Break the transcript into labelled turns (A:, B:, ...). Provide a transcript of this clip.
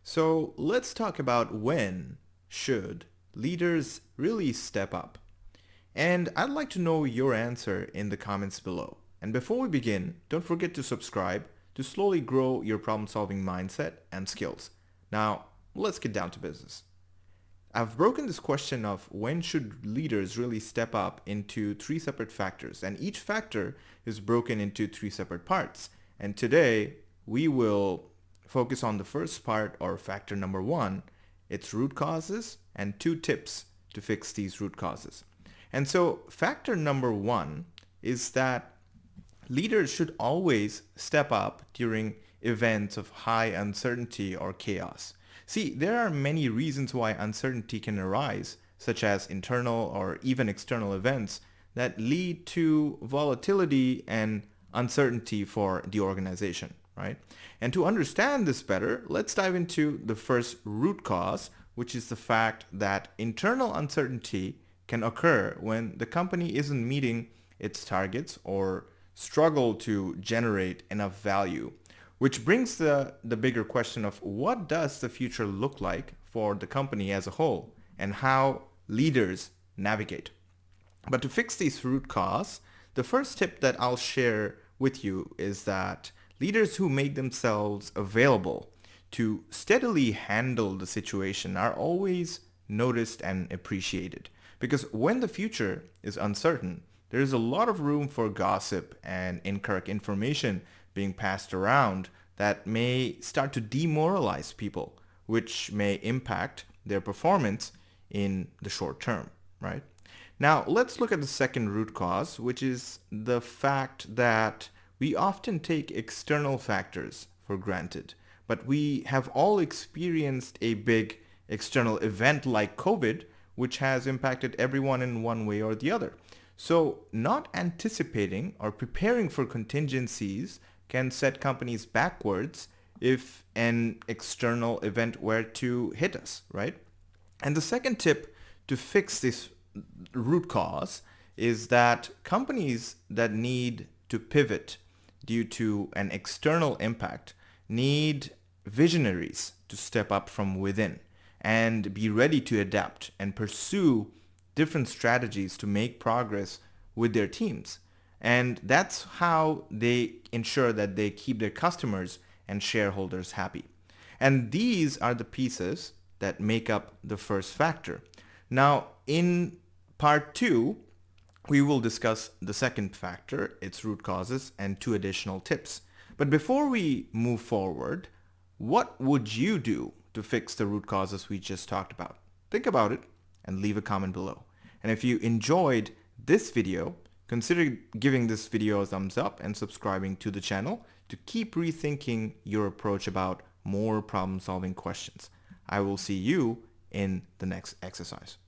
A: So let's talk about when should leaders really step up? And I'd like to know your answer in the comments below. And before we begin, don't forget to subscribe to slowly grow your problem-solving mindset and skills. Now, let's get down to business. I've broken this question of when should leaders really step up into three separate factors, and each factor is broken into three separate parts. And today we will focus on the first part, or factor number one, its root causes, and two tips to fix these root causes. And so factor number one is that leaders should always step up during events of high uncertainty or chaos. See, there are many reasons why uncertainty can arise, such as internal or even external events that lead to volatility and uncertainty for the organization, right? And to understand this better, let's dive into the first root cause, which is the fact that internal uncertainty can occur when the company isn't meeting its targets or struggle to generate enough value, which brings the bigger question of what does the future look like for the company as a whole and how leaders navigate. But to fix these root cause, the first tip that I'll share with you is that leaders who make themselves available to steadily handle the situation are always noticed and appreciated. Because when the future is uncertain, there is a lot of room for gossip and incorrect information being passed around that may start to demoralize people, which may impact their performance in the short term, right? Now, let's look at the second root cause, which is the fact that we often take external factors for granted, but we have all experienced a big external event like COVID, which has impacted everyone in one way or the other. So not anticipating or preparing for contingencies can set companies backwards if an external event were to hit us, right? And the second tip to fix this root cause is that companies that need to pivot due to an external impact need visionaries to step up from within and be ready to adapt and pursue different strategies to make progress with their teams. And that's how they ensure that they keep their customers and shareholders happy. And these are the pieces that make up the first factor. Now, in part two, we will discuss the second factor, its root causes, and two additional tips. But before we move forward, what would you do to fix the root causes we just talked about? Think about it and leave a comment below. And if you enjoyed this video, consider giving this video a thumbs up and subscribing to the channel to keep rethinking your approach about more problem-solving questions. I will see you in the next exercise.